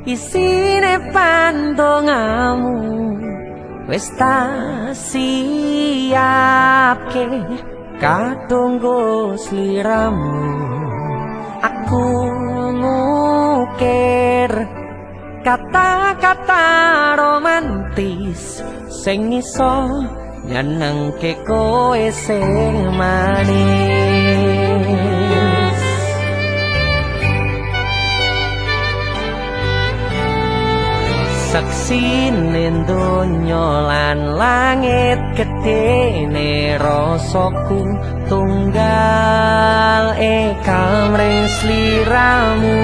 isine pandongamu wis tak siapke kadunggo sliramu. Aku ngukir kata-kata romantis sing iso nyenengke kowe sing manis. Saksine donya lan langit gedene rasaku tunggal kamring sliramu.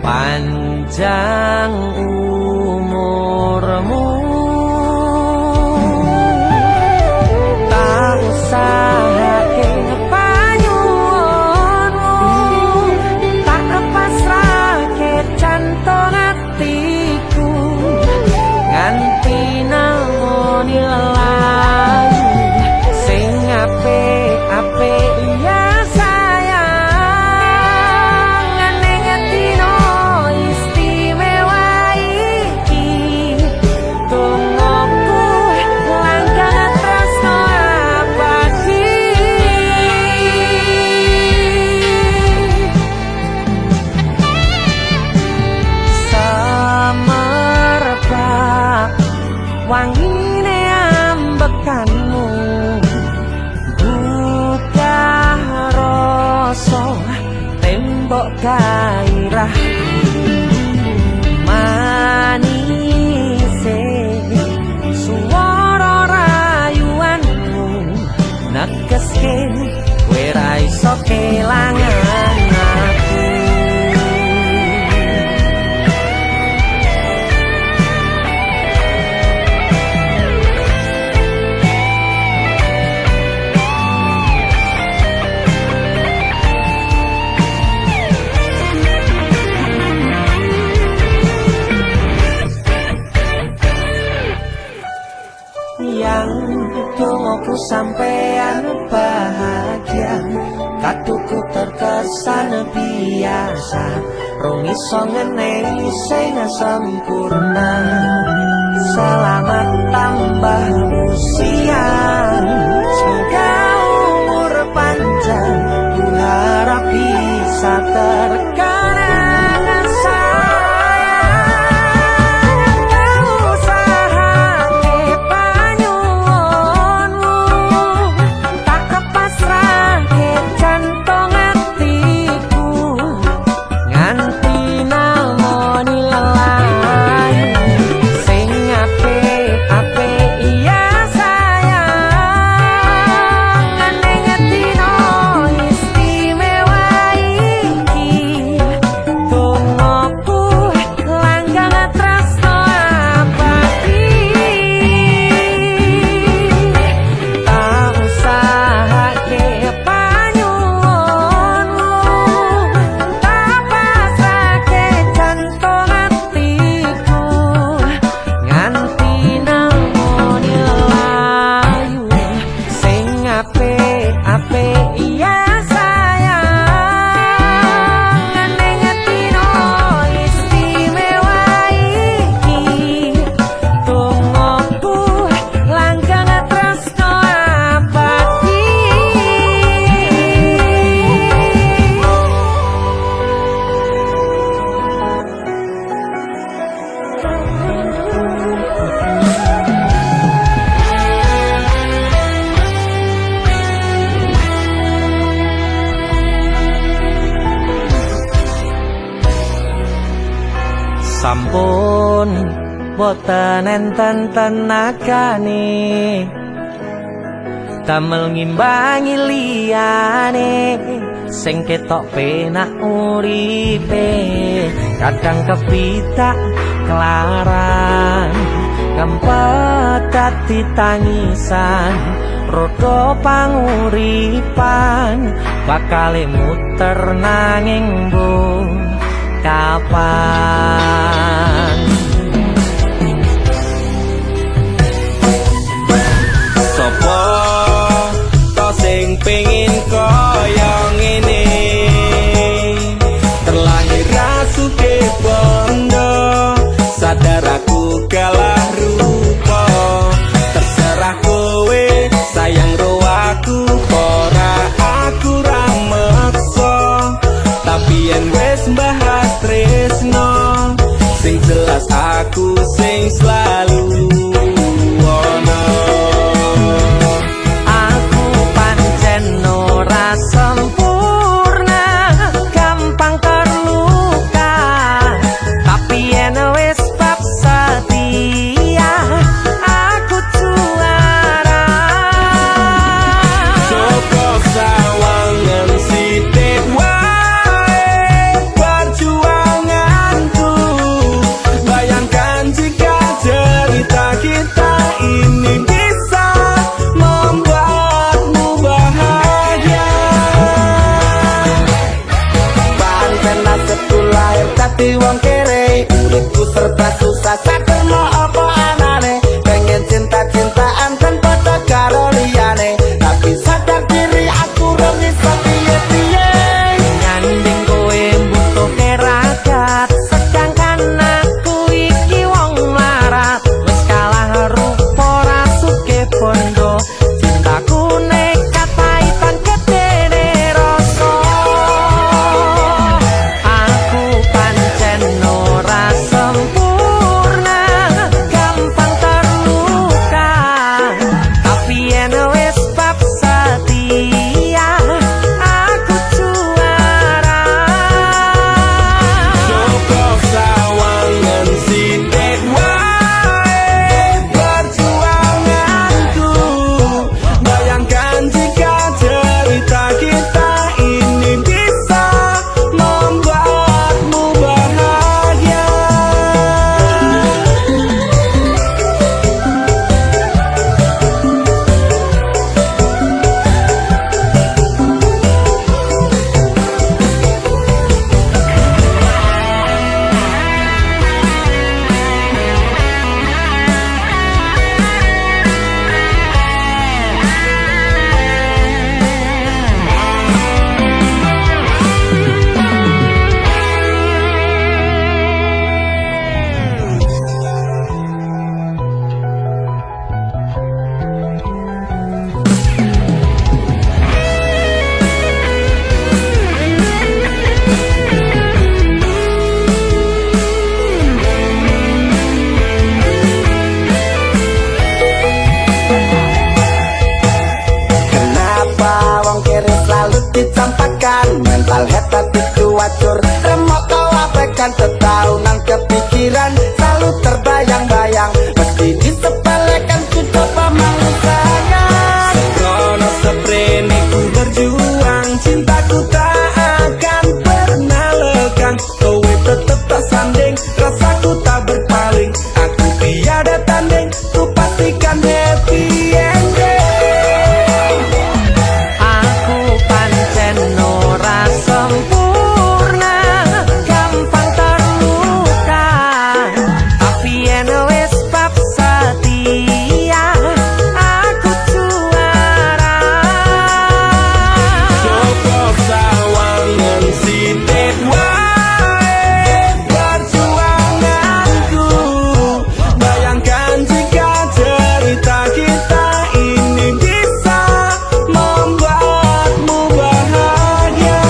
Panjang umurmu, tak usahake panyuwunmu, tak pasrahke jantung atiku nganti namoni lelayu sing apik-apik ya sayang. Ngeneng dino istimewa iki tungguku langkah tresno abadi. Semerbak wangine ambekanmu buka rasa tembok gairah manise suara rayuanmu negeske kowe ra iso kelangan aku. Yang tungguku sampean bahagia, katuku terkesan biasa, rong iso ngeneni sing sempurna. Selamat tambah usia, semoga umur panjang, ku harap bisa terkenang sayang. Tak usahake panyuwunmu, tak kepasrahke jantung atiku nganti namoni lelayu sing apik-apik ya sayang. Ngeneng dino istimewa iki tungguku langgang tresno abadi. Tak usahake panyuwunmu, tak pasrahke jantung atiku nganti namoni lelayu sing apik-apik ya sayang. Ngeneng dino istimewa iki tungguku langgang tresno abadi. Sampun boten enten tenagane damel ngimbangi liyane sing ketok penak uripe. Kadang kepitak kelaran kempet dadi tangisan, rodo panguripan bakale muter nanging mbok kapan. Sopo to sing pengin kaya ngene, wajur remok kau abaikan tetaunan kepikiran selalu terbayang-bayang meski disepelekan ku coba mau sayang krono seprene ku berjuang cintaku tak akan pernah lekang kowe tetep tak sanding rasaku tak berpaling aku tiada tanding ku pastikan happy ending Aku pancen ora sempurna, gampang terluka. Tapi yen wis bab setia, aku juara. Joko sawangan sitik wae perjuanganku bayangkan jika cerita kita ini bisa membuatmu bahagia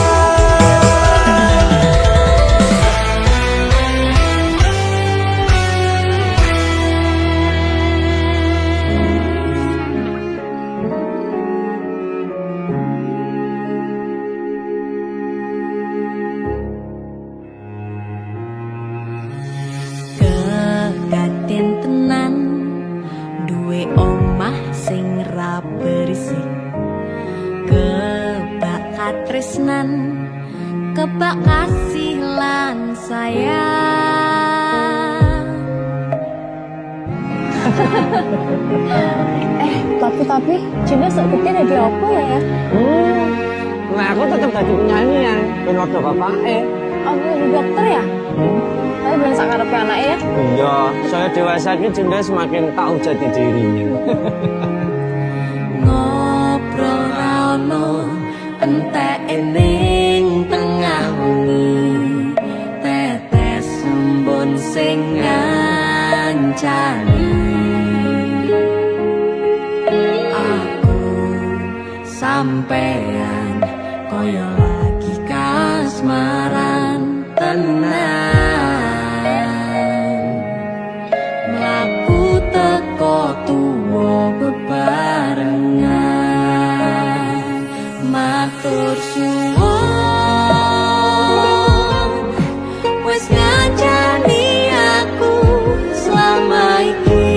Kegaten tenan duwe omah sing ra berisik kebak katresnan kebak kasih lan sayang Tapi Cinta sakitnya jadi apa ya? Nah aku tetep jadi penyanyi ya, ben ordo bapake. Aku jadi dokter ya? Tapi belum sakarepe anaknya ya? Iya, saya dewasa ini Cinta semakin tahu jati dirinya. ngobrol ra ono entek ning tengah wengi tetes embun sing ngancani aku sampean koyo lagi kasmaran tenan mlaku teko tuwa bebarengan matur suwun wis ngancani aku selama iki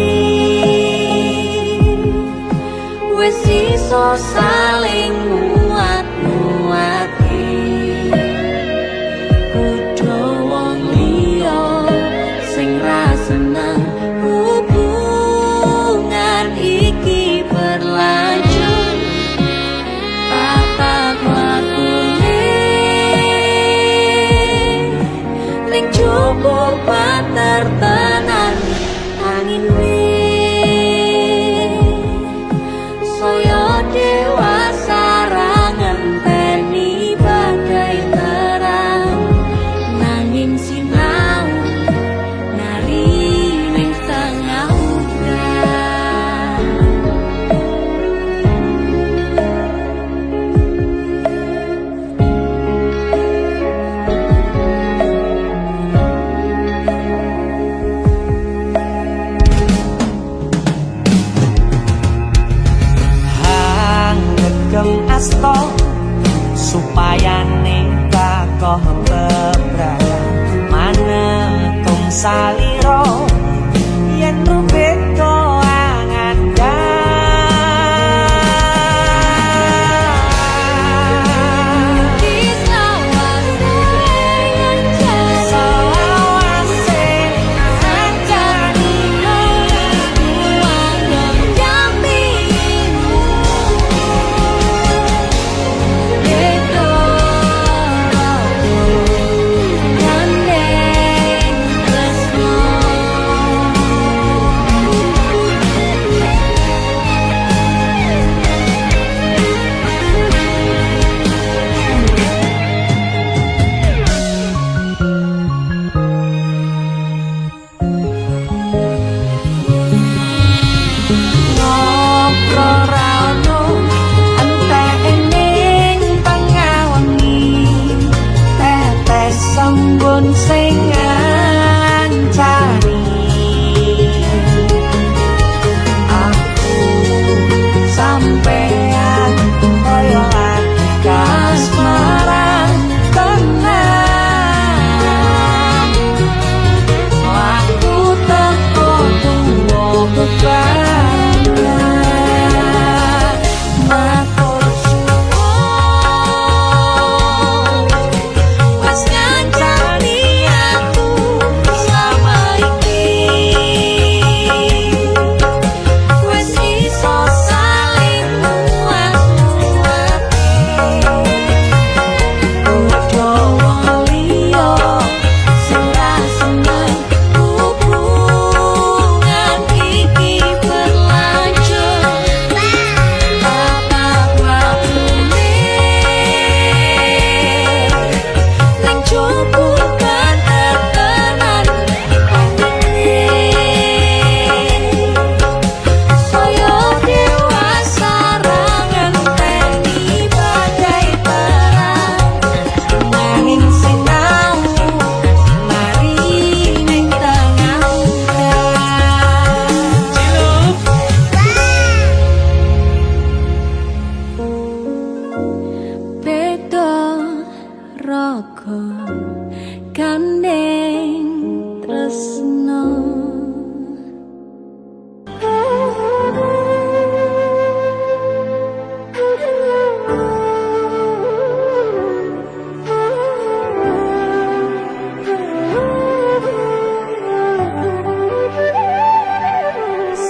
wis iso saling nguat-nguati kudu wong liya sing ra seneng hubungan iki berlanjut tata lakune ning cukup patertenan angin wis saya dewasa ra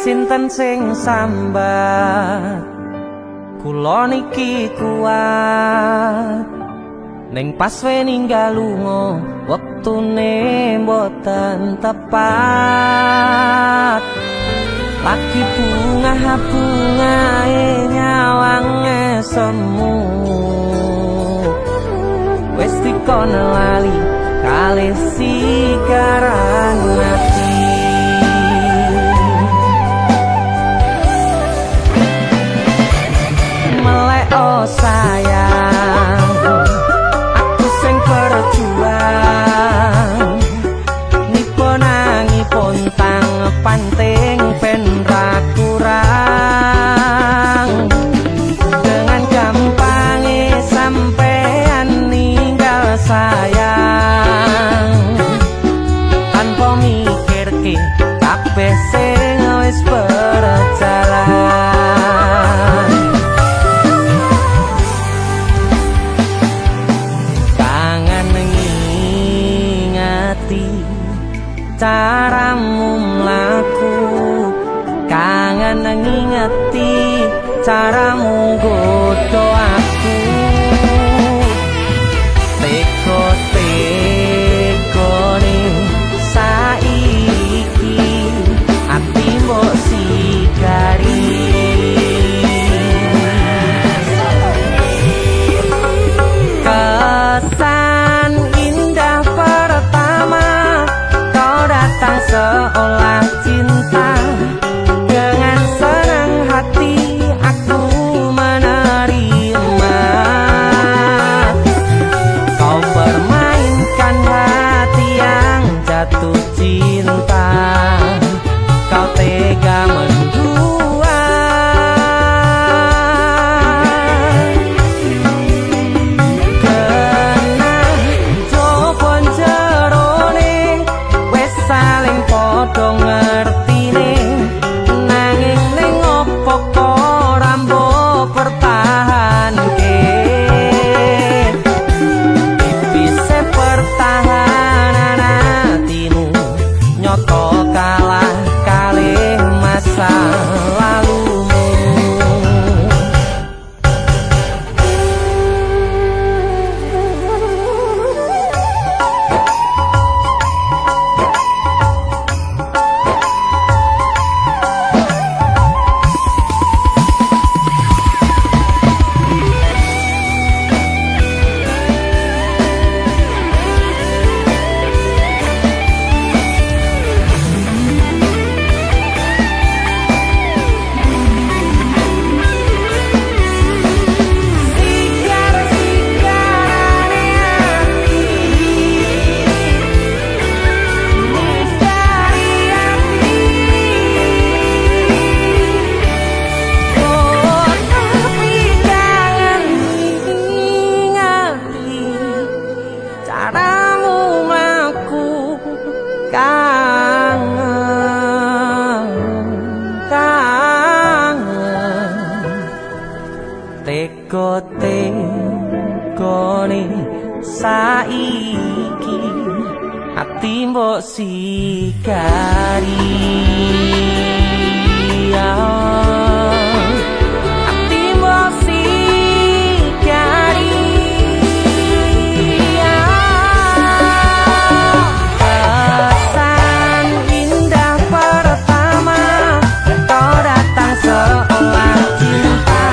sinten sing sambat kula niki kuat ning pas we ninggal lunga wektune mboten tepat lagi bungae nyawange semu wis dikono lali kalih sikaran ati melek oh sayang aku sing berjuang nipo nangipun tang panting ben ra kurang dengan gampangnya sampean ninggal sayang tanpa mikir ke kabeh sing wis berjalan kangen ngingati caramu mlaku kangen ngingati caramu nggodho aku teko-tekone saiki ati mbok sigari kesan indah pertama kau datang seolah cinta dengan senang hati aku menerima kau permainkan hati yang jatuh cinta kau tega mendua kena jopon jerone wes saling podo ngertine nanging ning opo kok rambo pertahanke tipise pertahanan hatimu nyoto kalah kalih masa lalumu teko-tekone saiki ati mbok sigari ati mbok sigari kesan indah pertama kau datang seolah cinta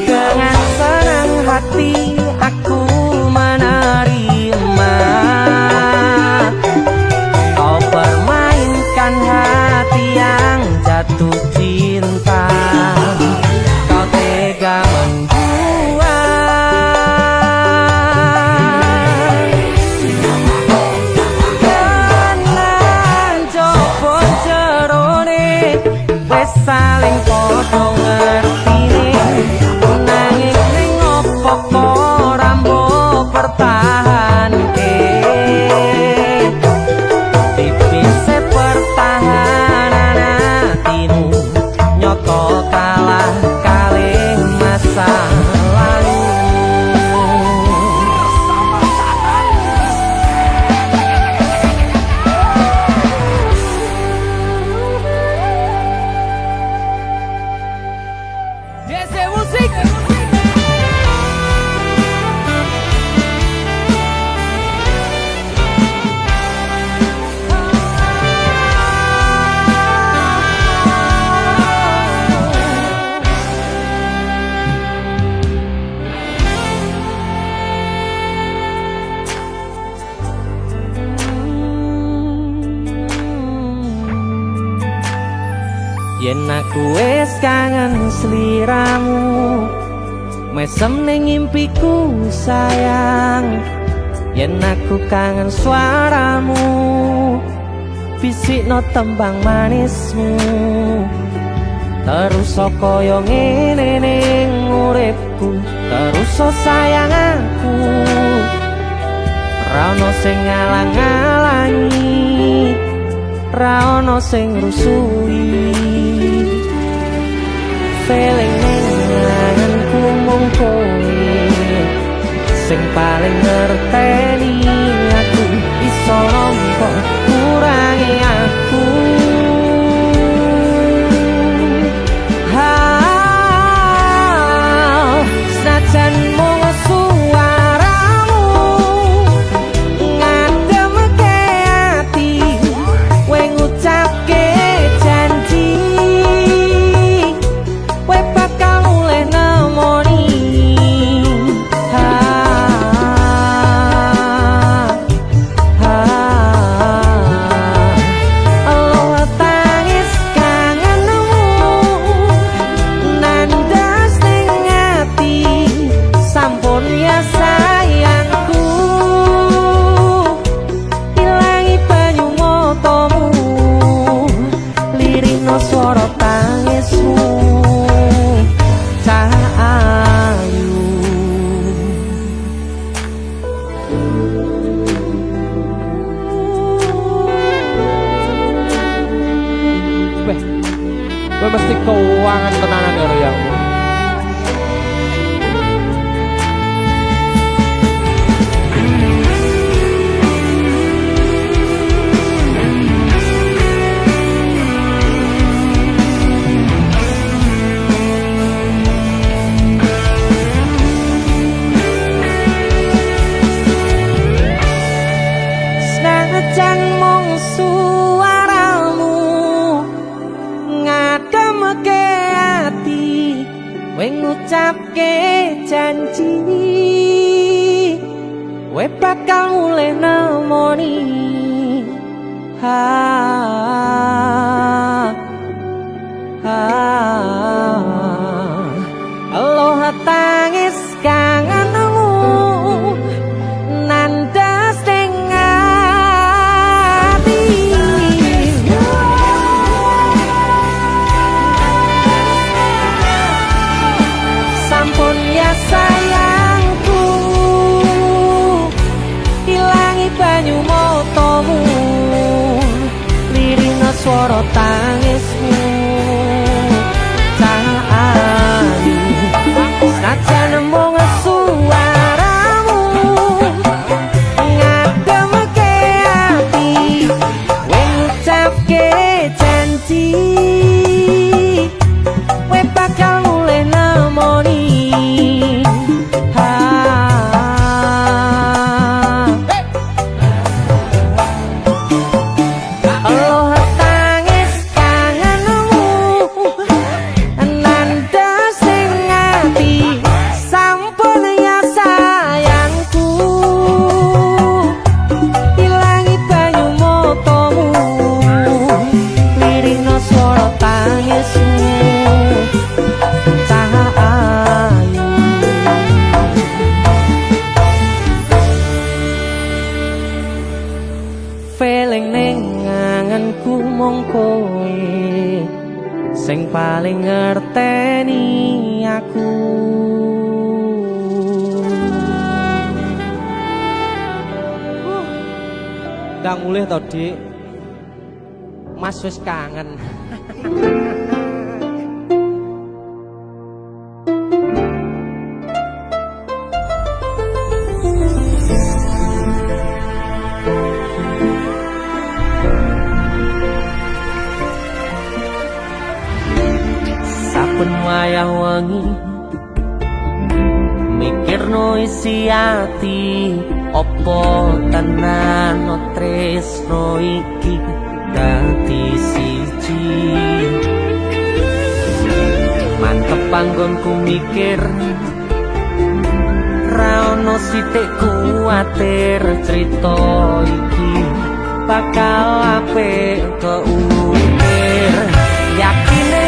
dengan senang hati aku menerima kau permainkan hati yang jatuh cinta kau tega membuat kenan jopon jerone wes saling podo ngertine nanging ning opo kok rambo pertahanke tipise pertahanan hatimu nyoto kalah kalih masa lalu yen aku wis kangen sliramu mesem ning impiku sayang yen aku kangen suaramu bisikno tembang manismu terus kaya ngene ning uripku terus sayang aku ra ono sing ngalang-alangi ra ono sing rusui feeling ngangenku mung kowe sing paling ngerteni aku iso nampa kurangi aku senajan mung suaramu ngademke ati kowe ngucapke janji kowe bakal mulih nemoni suara tangismu Cahayu gue mesti keuangan tenanan ya yang ngucapke janji we bakal mulih nemoni aloha tangis kangenmu nandas ning ati sampun ya sayangku ilangi banyu motomu lirina swara tangismu Cahayu senajan mung suaramu ngademke ati kowe ngucapke janji kowe bakal mulih nemoni aloha tangis kangenmu nandas ning ati sampun ya sayangku ilangi banyu motomu lirina swara tangismu Cahayu feeling ning ngangenku mung kowe sing paling ngerteni aku ndang mulih to Dik Mas wis kangen saben wayah wengi mikirno isi ati opo tenan tresno iki dadi siji mantep panggonku mikir ra ono sithik kuwatir crita iki bakal apik keukir yakine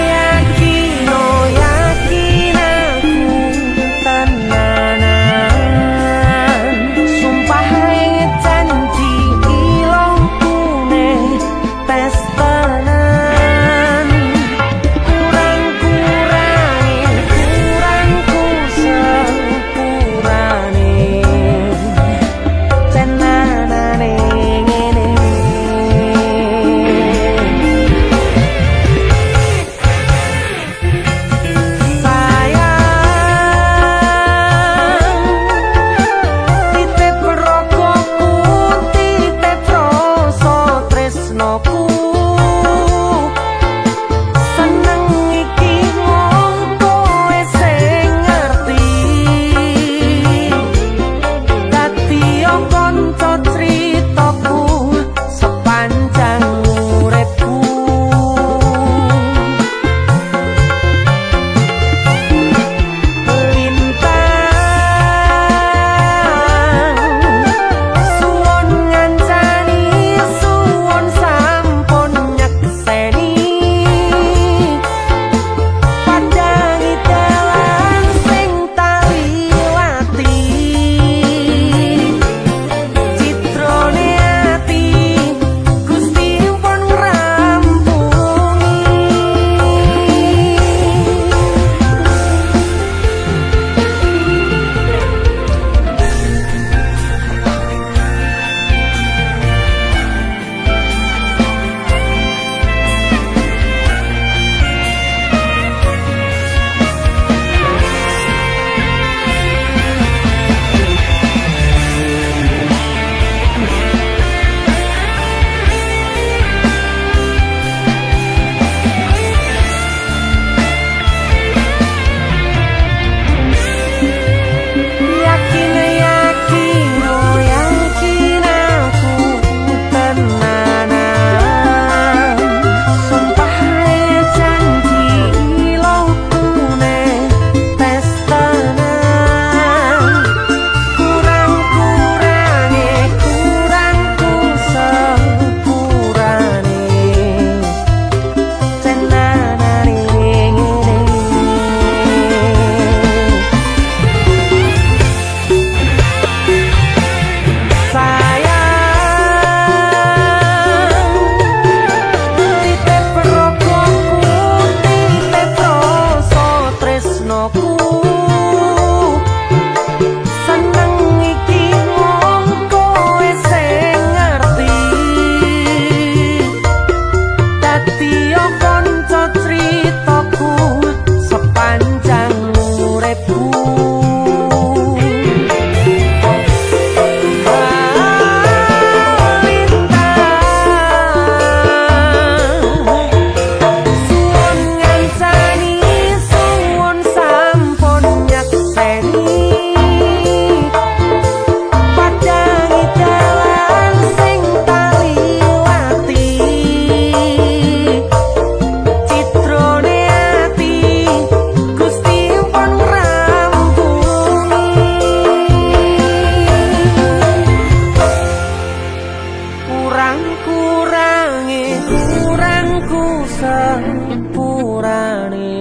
sepurane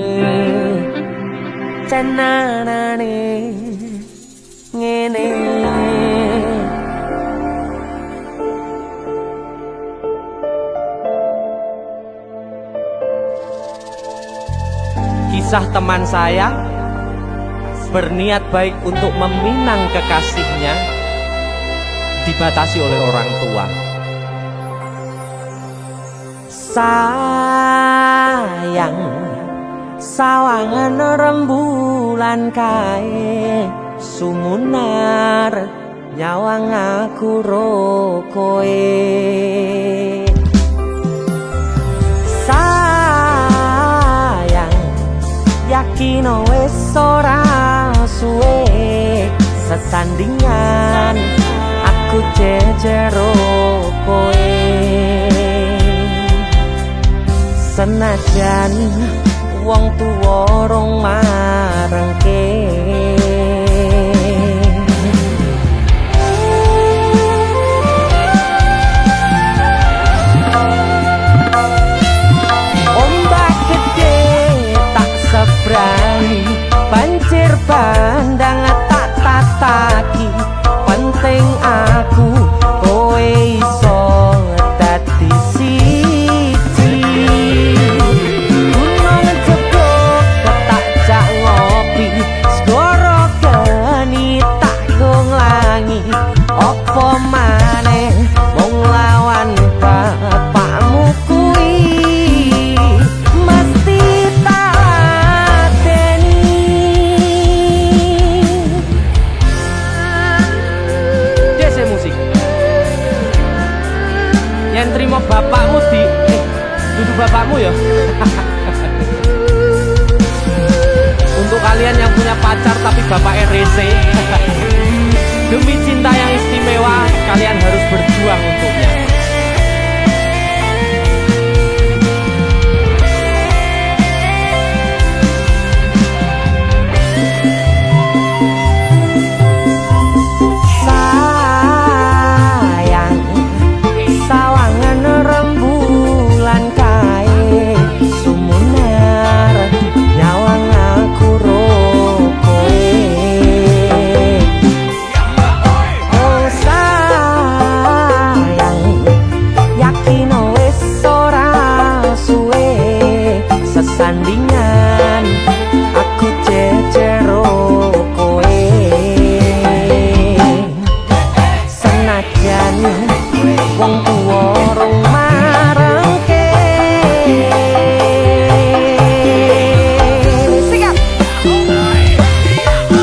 cenanane ngene. Kisah teman saya berniat baik untuk meminang kekasihnya dibatasi oleh orang tua. Sayang sawangan rembulan kae sumunar nyawang aku ro koe. Sayang yakin wis ora suwe sesandingan aku jejero koe. Senajan wong tuwa rong marengke ombak gede tak sebrani banjir bandang tak tataki penting aku kowe iso dadi siji. Gunung jebok tak jak ngopi segoro geni tak gonglangi opo maneh wong lawan bapakmu kuwi mesti tak lateni. Dese musik yang terima bapakmu di duduk bapakmu ya. Untuk kalian yang punya pacar tapi bapak RC demi cinta yang istimewa kalian harus berjuang untuknya. Sayang sawangan rembulan kae sumunar nyawang aku ro koe. Oh sayang yakin wis ora suwe sesandingan aku jejero koe. Senajan wong tuwa rong marengke sikap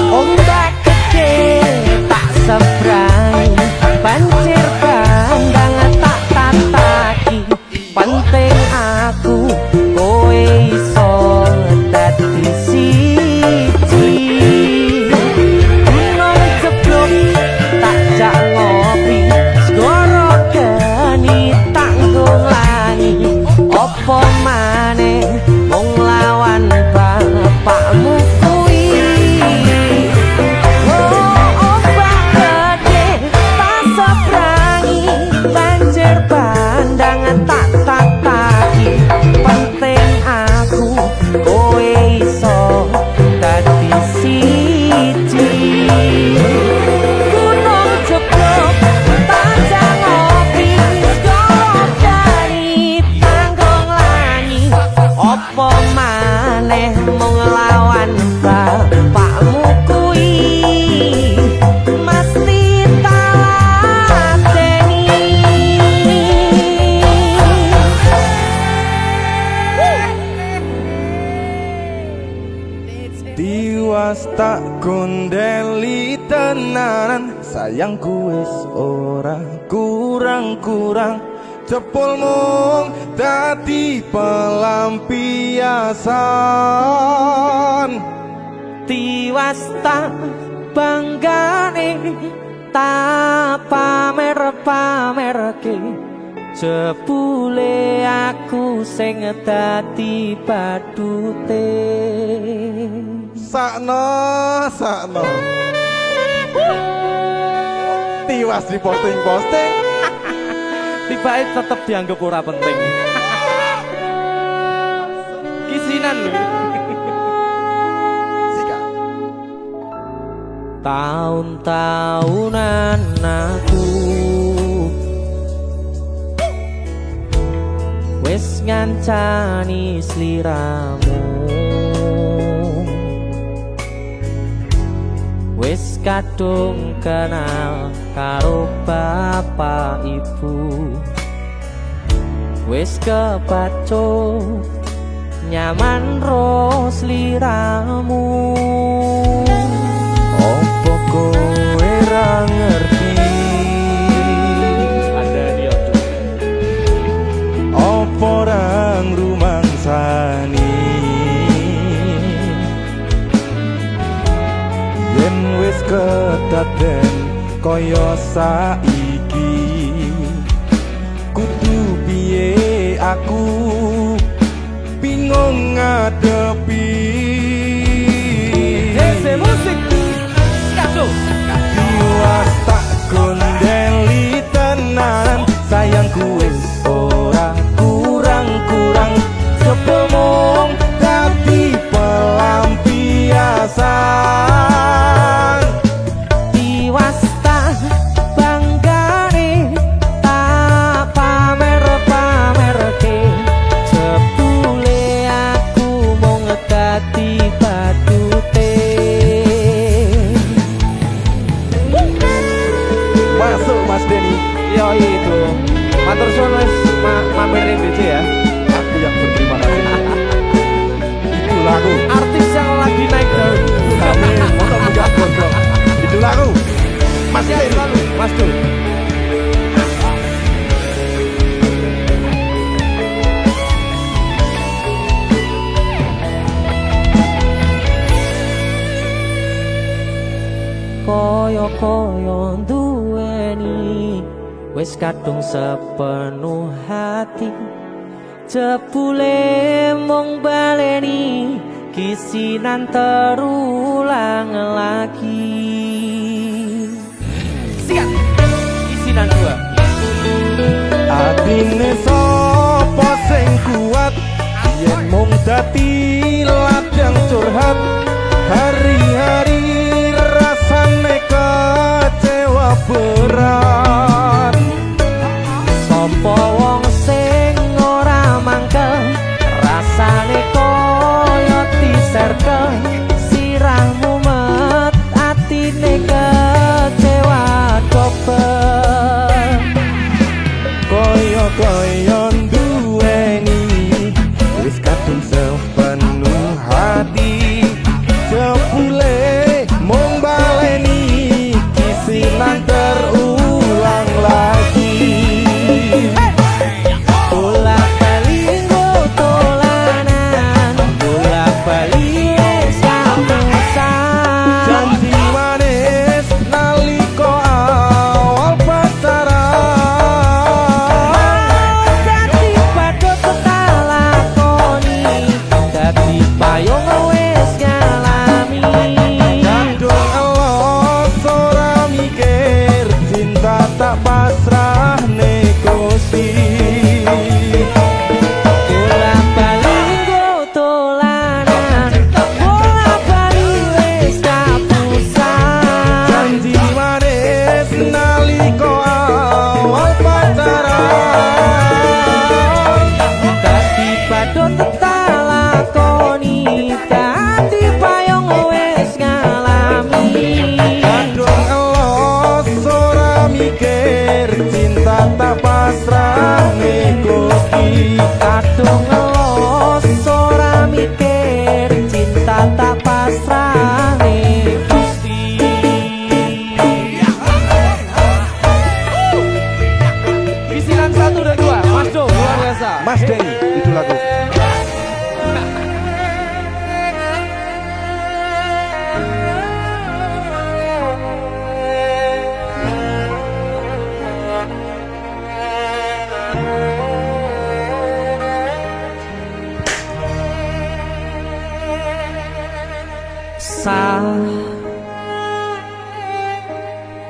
ombak gede tak sebrang banjir bandang tak tataki penting aku kowe iso dadi siji. Gunung jeblok tak jak ngopi segoro geni tak gonglangi opo maneh wong lawan bapakmu kuwi. Oh ombak gede tak sebrangi banjir bandang tak tataki penting aku kowe iso dadi siji. Gunung jeblok tak jak ngopi segoro geni tanggung langi opo maneh mung lawan bapakmu kuwi mesti tak lateni. Tiwas tak gondeli tenanan sayangku wis ora kurang-kurang jebul mung dadi pelampiasan. Tiwas tak banggane tak pamer-pamerke jebule aku sing dadi badute. Sakno tiwas di posting-posting tiba tetep dianggap ora penting. isinan lho. Tahun-tahunan aku wis ngancani sliramu, wis kadung kenal karo bapak ibu, wis kepacut nyaman ro sliramu. Opo kowe ra ngerti Andani ojo. Opo ra ngrumangsani yen wis kedaden kaya saiki, kudu piye aku bingung ngadepi. Hei, musik Kado Jiwas tak gondeli tenan, sayangku wis ora kurang-kurang, sepomong dadi pelampiasan. diwasta banggane tak pamer-pamerke, jebule aku mung dadi badute. Masuk Mas Denny. Yo itu matur suwun wis mampir ning BC ya. Aku yang berterima kasih. Itulah aku. Artis yang lagi naik daun. Amin. Motor muda gondrong. Itulah aku. Mas Siap Denny. selalu, Mas Dul. Koyo-koyo duweni wis kadung sepenuh hati, jebule mung baleni kisinan terulang lagi. Siap kisinan dua. Atine sapa sing kuat yen mung dadi ladang curhat, hari-hari rasane kecewa berat. Sopo wong sing ora mangkel, rasane koyo diserkel, sirahmu met atine kecewa dobel. Koyo-koyo duweni wis kadung sepenuh hati, jebule mung baleni kisinan terulang lagi. Bolak-balik tolanan, bolak-balik samusan. Janji manis nalika awal pacaran, Dadi padha ketalakoni, dadi payung wis ngalami. kadung elos ora mikir, cinta tak pasrah negosi. Bolak-balik tolanan, bolak-balik wis kapusan. Janji manis nalika awal pacaran, Dadi padha ketalakoni, dadi payung wis ngalami. kadung elos ora mikir, cinta tak pasrah negosi. Kadung ngelos ora mikir, cinta tak pasrah ning Gusti. Kisinan 1 dan 2, Mas Do, luar biasa. Mas Denny, itu lagu.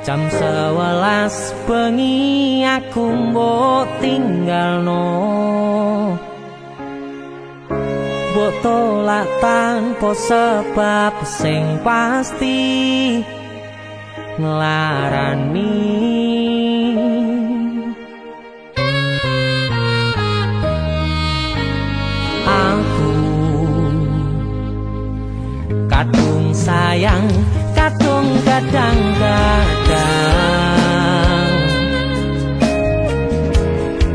Jam 11 bengi aku mbok tinggalno, mbok tolak tanpa sebab sing pasti nglarani. Aku kadung sayang, kadung kadang-kadang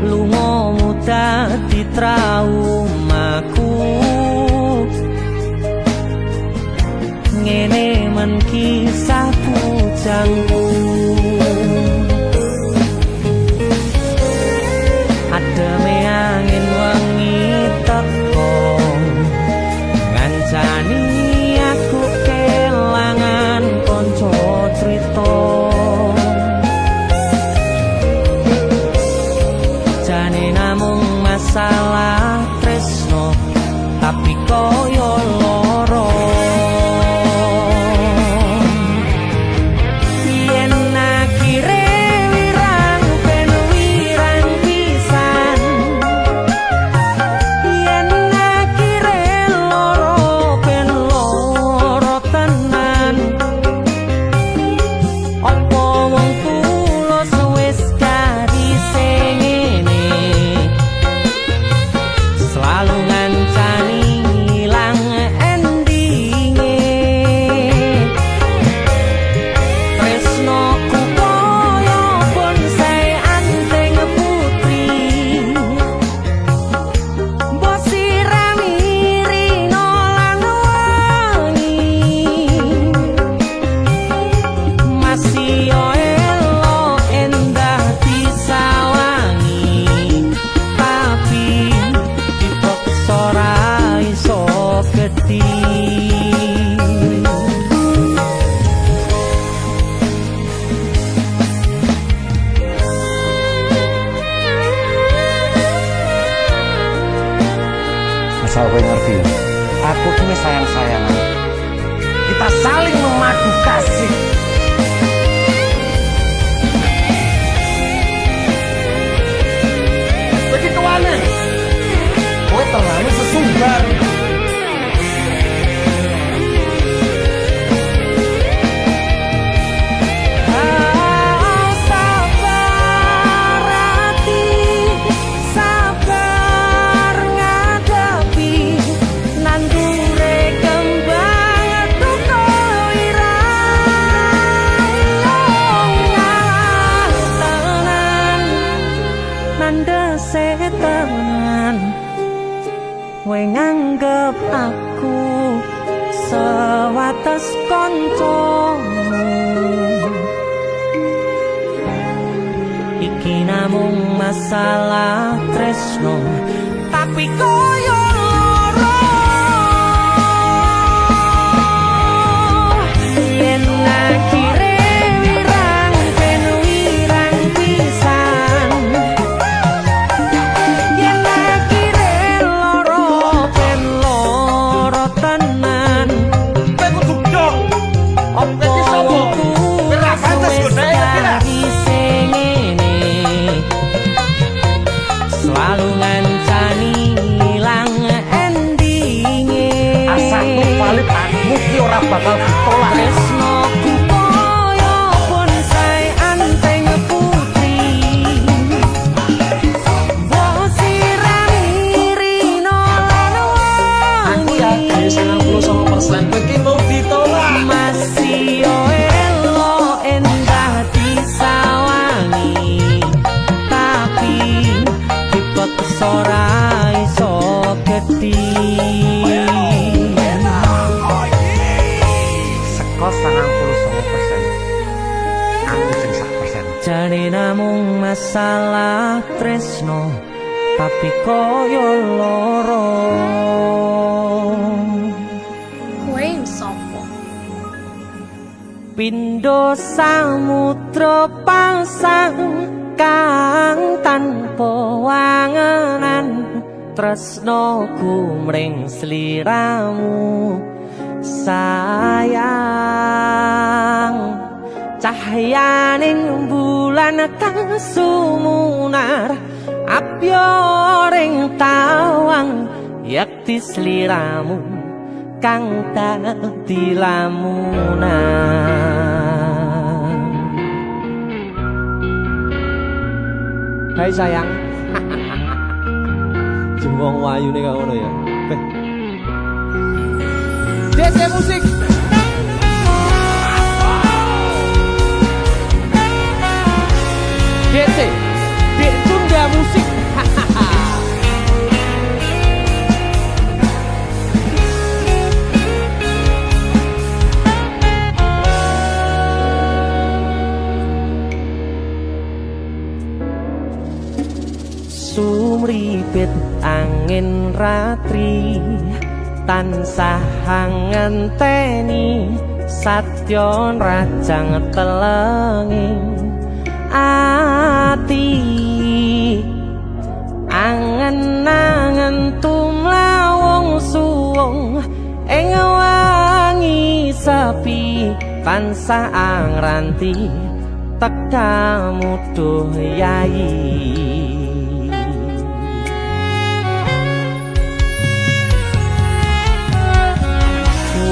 lungamu dadi traumaku. Ngene men kisah bujangku, ademe angin wengi teko ngancani aku kelangan konco crita. Jane namung masalah tresno tapi koyo loro. Yen akhire wirang ben wirang pisan, yen akhire loro ben loro tenan. Apa wong tulus wis karise ngene, selalu ngancani ilang endinge. Tresnoku koyo bonsai anting putri, mbok sirami rino lan wangi. Masih yo elok endah disawangi, tapi dipaksa ra iso gedhi. Asal kowe ngerti ya, aku kini sayang-sayangan. Kita saling memadu kasih. Begitu aneh, kowe terlalu sesumbar. Sabar hati, sabar ngadepi nandure kembang duka irang. Tenan nandese tenan, kowe nganggep aku sewates koncomu. Iki namung masalah tresno tapi koyo loro. Yen akhire wirang ben wirang pisan, yen akhire loro ben loro tenan. Kowe kudu dong. Apa Iki sapa? Ora pantes godhae kira. Selalu ngancani ilang endinge. Asakmu valid, aku ki ora bakal ditolak. Tresnoku koyo bonsai anting putri, mbok sirami rino lan wangi. Aku yakin 99% kowe iki mau ditolak. Masih yo elok endah disawangi, tapi dipaksa ra iso gedhi. Seko 99%, aku sing 1%. Jane namung masalah tresno tapi koyo loro. Kowe sopo? Pindho samudra pasang kang tanpa wangenan, tresnoku mring sliramu sayang. Cahyaning bulan kang sumunar, apyo ring tawang yakti sliramu kang dadi lamunan. Hai sayang. Jengwong wayu nih kau ya. DC musik. DC, Dek Tunda Musik. Sumripit angin ratri tansah ngenteni satyon rajang telenging ati angen-angen tumlawung suwung ing wangi sepi tansah angranti tekamu duh yayi.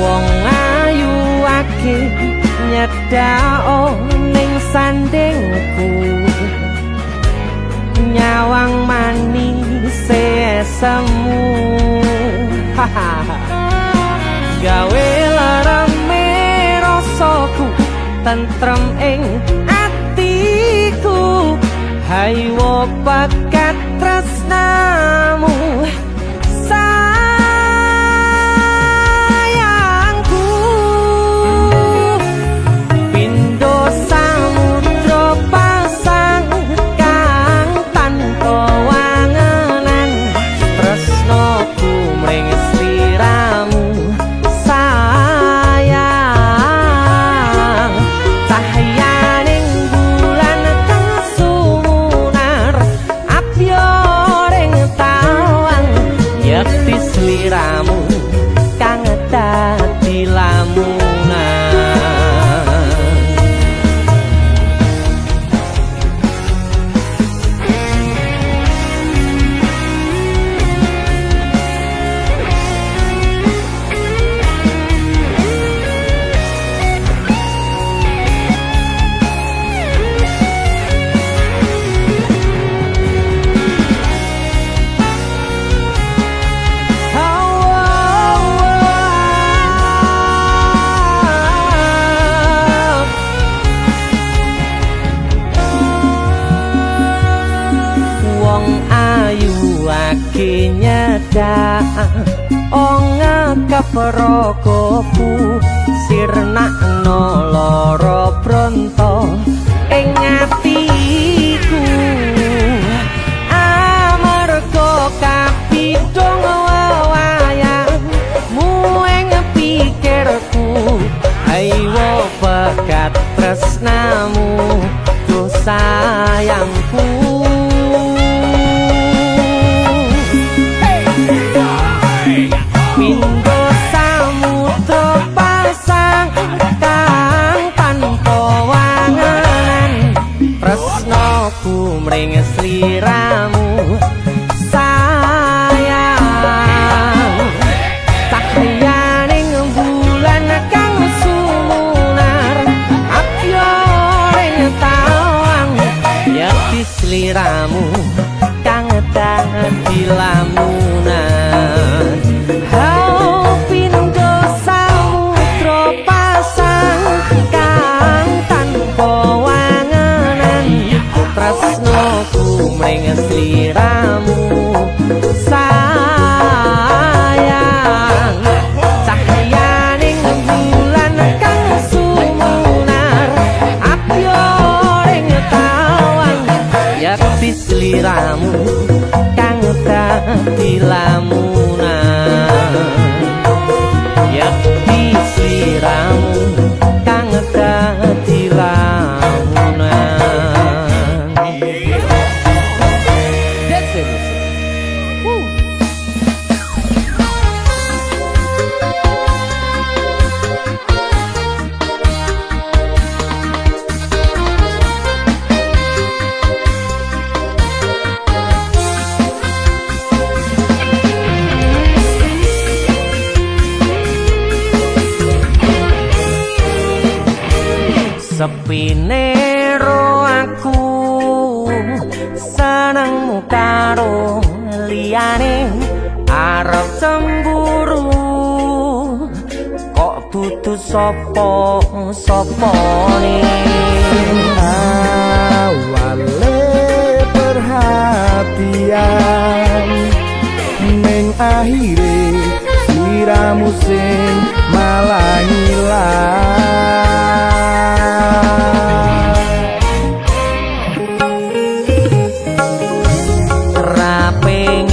Wong ayu ake nyedao ning sandingku nyawang manis semu gawe larame rasaku tentrem ing atiku haywo bakat tresnamu sliramu kang dadi lamunan. Nyedak ong keprokoku sirnakno lara bronto ing atiku amarga kapidhong wayangmu ing pikirku ayo bakat tresnamu duh sayangku. Pindho samudra pasang kang tanpa wanganan tresnaku mring sliramu sayang takyaning bulan kang sumunar apyoring tawang yakti sliramu kang dadi lamunan. Tresnoku mring sliramu sayang cahyaning bulan kang sumunar apyoring tawang yakti sliramu kang dadi lamunan yakti sliramu kang dadi lamunan. sepine ro aku senengmu karo liyane arep cemburu kok dudu sapa-sapane awale perhatian ning akhire sliramu sing malah ngilang ra pengen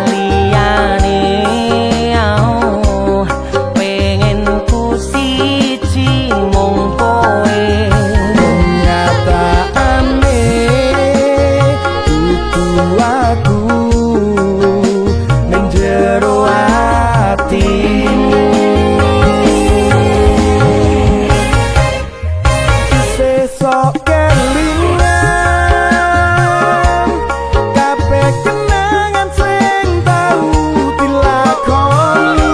liyane pengen ku siji mung kowe nyataane dudu aku ning jero atimu sesok kelingan kabeh kenangan sing tau dilakoni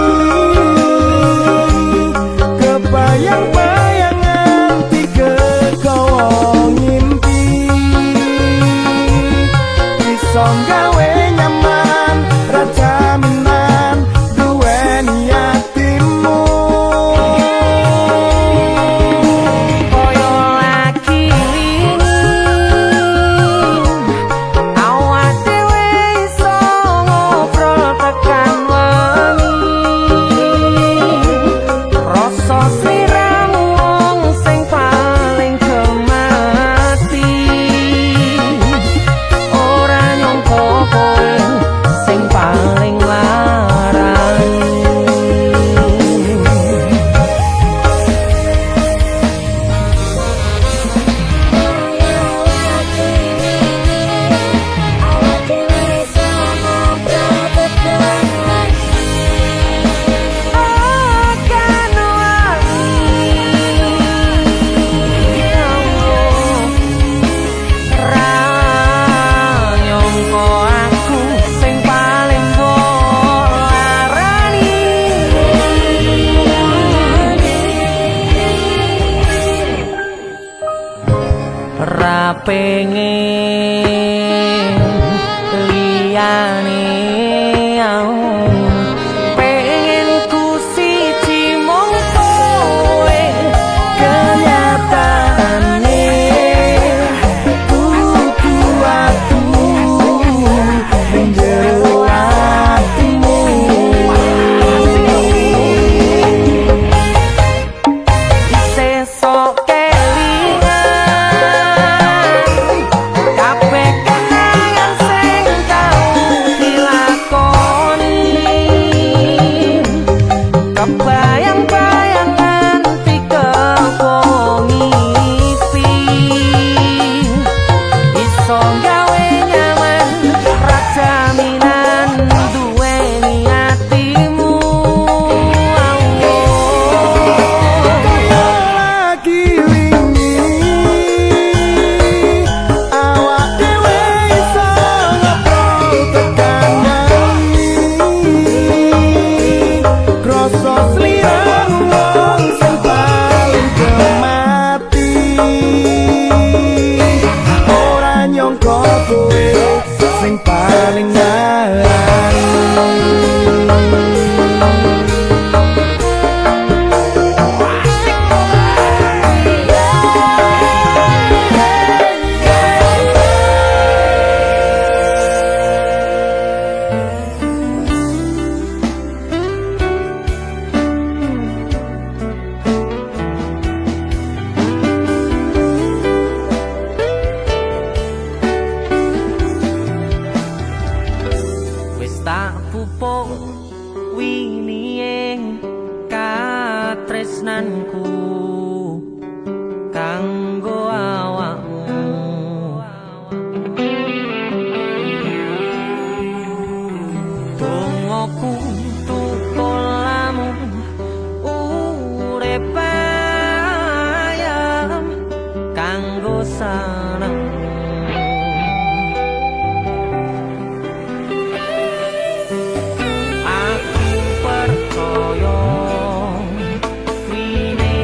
kebayang-bayangan dikegawa ngimpi iso gawe nyaman ra jaminan duweni atimu koyo lagi awak dhewe iso ngobrol tekan wengi rasa sliramu wong sing paling gemati ora nyangka kowe sing paling larang ra pengen liyane pengen ku siji mung kowe kenyataane kudu aku ning jero atimu sesok kelingan kabeh kenangan sing tau dilakoni kebayang-bayangan dikegawa ngipi iso gawe nyaman ra jaminan duweni atimu lagi wingi awak dhewe iso ngobrol tekan wengi krasa sliramu wong sing paling gemati ora nyangka kowe sing paling larang wis tak pupuk winiying katresnanku kanggo awakmu dongoku tukulamu urip ayam kanggo sanemu aku percaya wine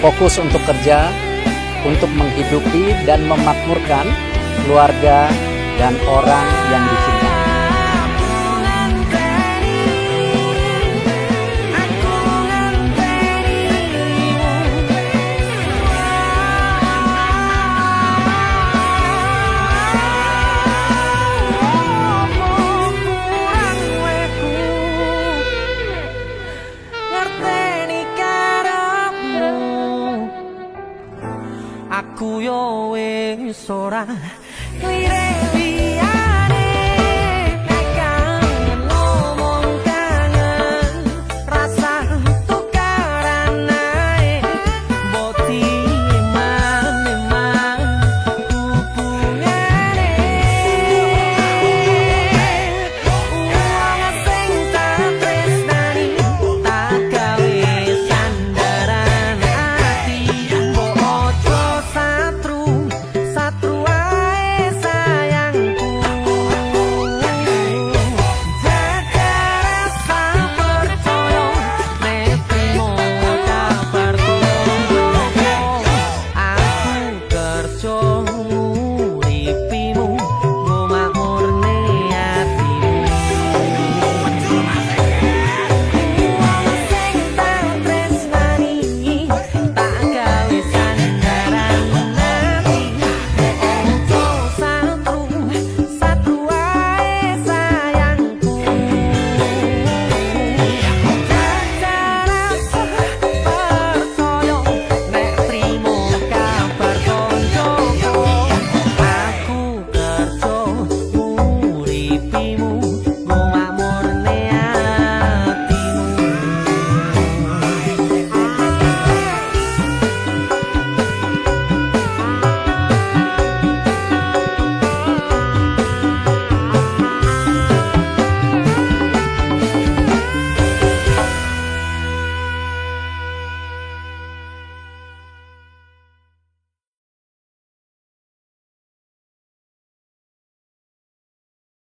fokus untuk kerja, untuk menghidupi dan memakmurkan keluarga dan orang yang dicintai. Aku yo wis ora